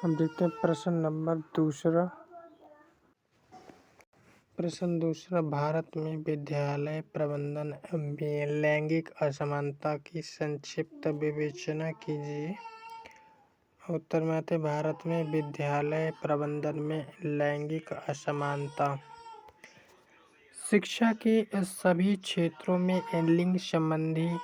हम देखते हैं प्रश्न नंबर दूसरा। प्रश्न दूसरा, भारत में विद्यालय प्रबंधन में लैंगिक असमानता की संक्षिप्त विवेचना कीजिए। उत्तर में आते, भारत में विद्यालय प्रबंधन में लैंगिक असमानता शिक्षा के सभी क्षेत्रों में लिंग संबंधी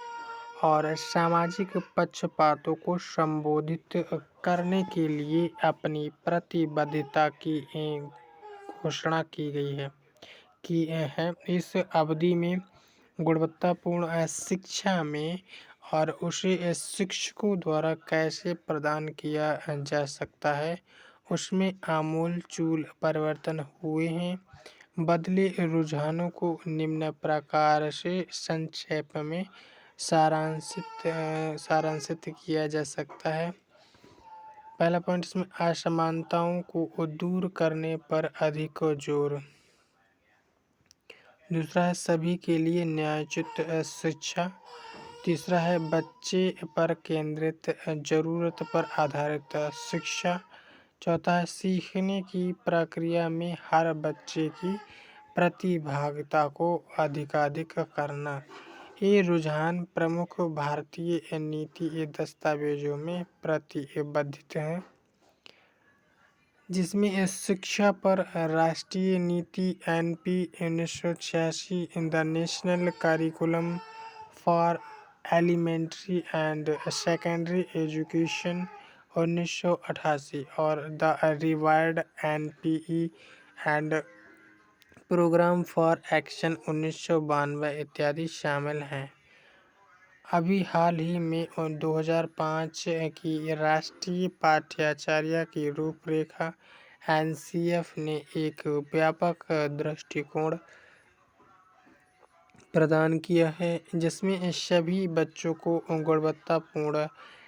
और सामाजिक पक्षपातों को संबोधित करने के लिए अपनी प्रतिबद्धता की घोषणा की गई है। इस अवधि में गुणवत्तापूर्ण शिक्षा में और उसे शिक्षकों द्वारा कैसे प्रदान किया जा सकता है, उसमें आमूल-चूल परिवर्तन हुए हैं। बदले रुझानों को निम्न प्रकार से संक्षेप में सारांशित किया जा सकता है। पहला पॉइंट, इसमें असमानताओं को दूर करने पर अधिक जोर। दूसरा है सभी के लिए न्यायोचित शिक्षा। तीसरा है बच्चे पर केंद्रित, जरूरत पर आधारित शिक्षा। चौथा है सीखने की प्रक्रिया में हर बच्चे की प्रतिभागिता को अधिकाधिक करना। ये रुझान प्रमुख भारतीय नीति दस्तावेजों में प्रतिबद्ध हैं, जिसमें शिक्षा पर राष्ट्रीय नीति NP 1986, the national curriculum for elementary and secondary education 1988 और the revised NPE and programme for action 1992 इत्यादि शामिल हैं। अभी हाल ही में 2005 की राष्ट्रीय पाठ्यचर्या की रूपरेखा NCF ने एक व्यापक दृष्टिकोण प्रदान किया है, जिसमें सभी बच्चों को गुणवत्तापूर्ण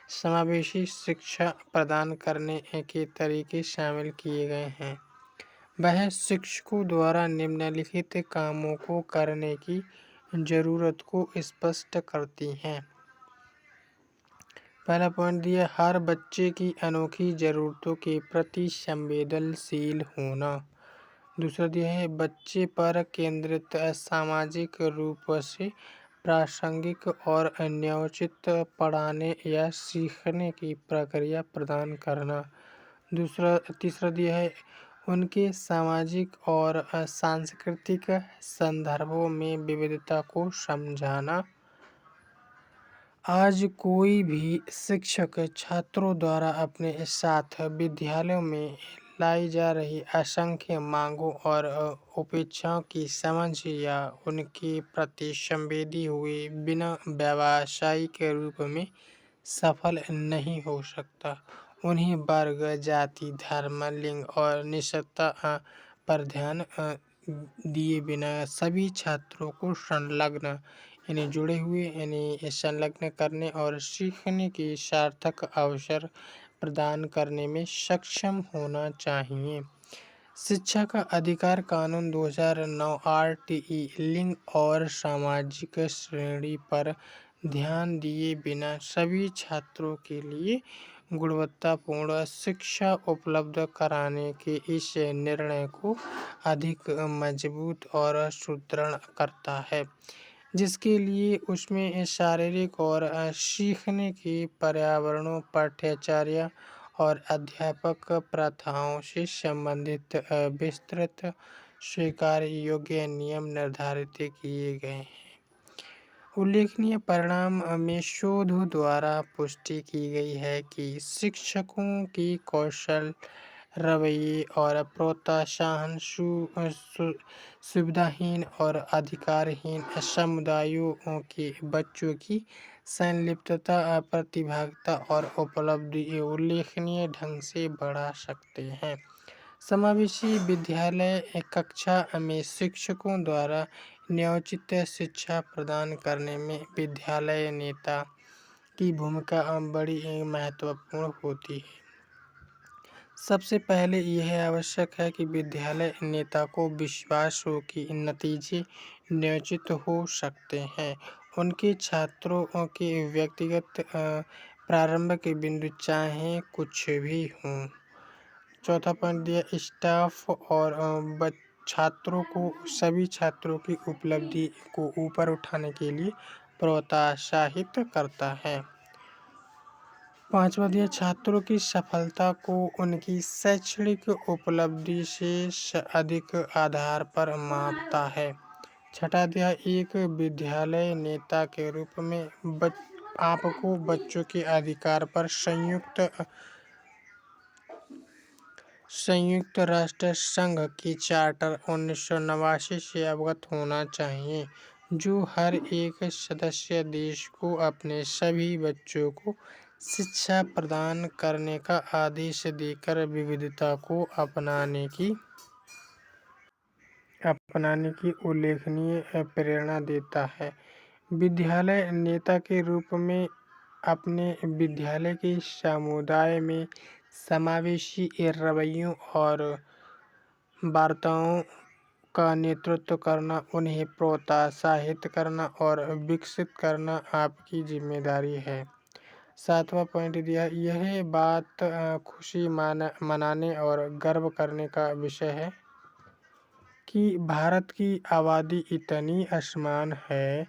समावेशी शिक्षा प्रदान करने के तरीके शामिल किए गए हैं। वह शिक्षकों द्वारा निम्नलिखित कामों को करने की जरूरत को स्पष्ट करती हैं। पहला पॉइंट दिया, हर बच्चे की अनोखी ज़रूरतों के प्रति संवेदनशील होना। दूसरा दिया है बच्चे पर केंद्रित, सामाजिक रूप से प्रासंगिक और न्यायोचित पढ़ाने या सीखने की प्रक्रिया प्रदान करना। तीसरा दिया है उनके सामाजिक और सांस्कृतिक संदर्भों में विविधता को समझाना। आज कोई भी शिक्षक छात्रों द्वारा अपने साथ विद्यालयों में लाई जा रही असंख्य मांगों और अपेक्षाओं की समझ या उनके प्रति संवेदी हुए बिना व्यावसायिक रूप में सफल नहीं हो सकता। उन्हें वर्ग, जाति, धर्म, लिंग और निष्ठा पर ध्यान दिए बिना सभी छात्रों को संलग्न जुड़े हुए संलग्न करने और सीखने के सार्थक अवसर प्रदान करने में सक्षम होना चाहिए। शिक्षा का अधिकार कानून 2009 RTE लिंग और सामाजिक श्रेणी पर ध्यान दिए बिना सभी छात्रों के लिए गुणवत्तापूर्ण शिक्षा उपलब्ध कराने के इस निर्णय को अधिक मजबूत और सुदृढ़ करता है, जिसके लिए उसमें शारीरिक और सीखने के पर्यावरणों, पाठ्यचर्या और अध्यापक प्रथाओं से संबंधित विस्तृत स्वीकार योग्य नियम निर्धारित किए गए हैं। उल्लेखनीय परिणाम में शोध द्वारा पुष्टि की गई है कि शिक्षकों की कौशल, रवैये और प्रोत्साहन सुविधाहीन और अधिकारहीन समुदायों के बच्चों की संलिप्तता, प्रतिभागिता और उपलब्धि उल्लेखनीय ढंग से बढ़ा सकते हैं। समावेशी विद्यालय कक्षा में शिक्षकों द्वारा न्यायोचित शिक्षा प्रदान करने में विद्यालय नेता की भूमिका बड़ी महत्वपूर्ण होती है। सबसे पहले यह आवश्यक है कि विद्यालय नेता को विश्वास हो कि नतीजे न्यायोचित हो सकते हैं उनके छात्रों के व्यक्तिगत प्रारंभ के बिंदु चाहे कुछ भी हों। चौथा पॉइंट दिया, स्टाफ और छात्रों को सभी छात्रों की उपलब्धि को ऊपर उठाने के लिए प्रोत्साहित करता है। पांचवा दिया, छात्रों की सफलता को उनकी शैक्षणिक उपलब्धि से अधिक आधार पर मापता है। छठा दिया, एक विद्यालय नेता के रूप में आपको बच्चों के अधिकार पर संयुक्त राष्ट्र संघ की चार्टर 1989 से अवगत होना चाहिए, जो हर एक सदस्य देश को अपने सभी बच्चों को शिक्षा प्रदान करने का आदेश देकर विविधता को अपनाने की उल्लेखनीय प्रेरणा देता है। विद्यालय नेता के रूप में अपने विद्यालय के समुदाय में समावेशी रवैयों और वार्ताओं का नेतृत्व करना, उन्हें प्रोत्साहित करना और विकसित करना आपकी जिम्मेदारी है। सातवां पॉइंट दिया, यह बात खुशी मनाने और गर्व करने का विषय है कि भारत की आबादी इतनी असमान है।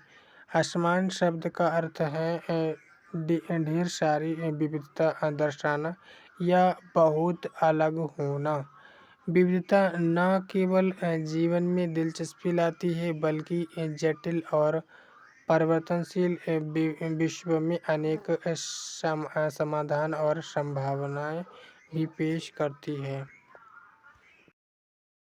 असमान शब्द का अर्थ है ढेर सारी विविधता दर्शाना या बहुत अलग होना। विविधता न केवल जीवन में दिलचस्पी लाती है, बल्कि जटिल और परिवर्तनशील विश्व में अनेक समाधान और संभावनाएं भी पेश करती है।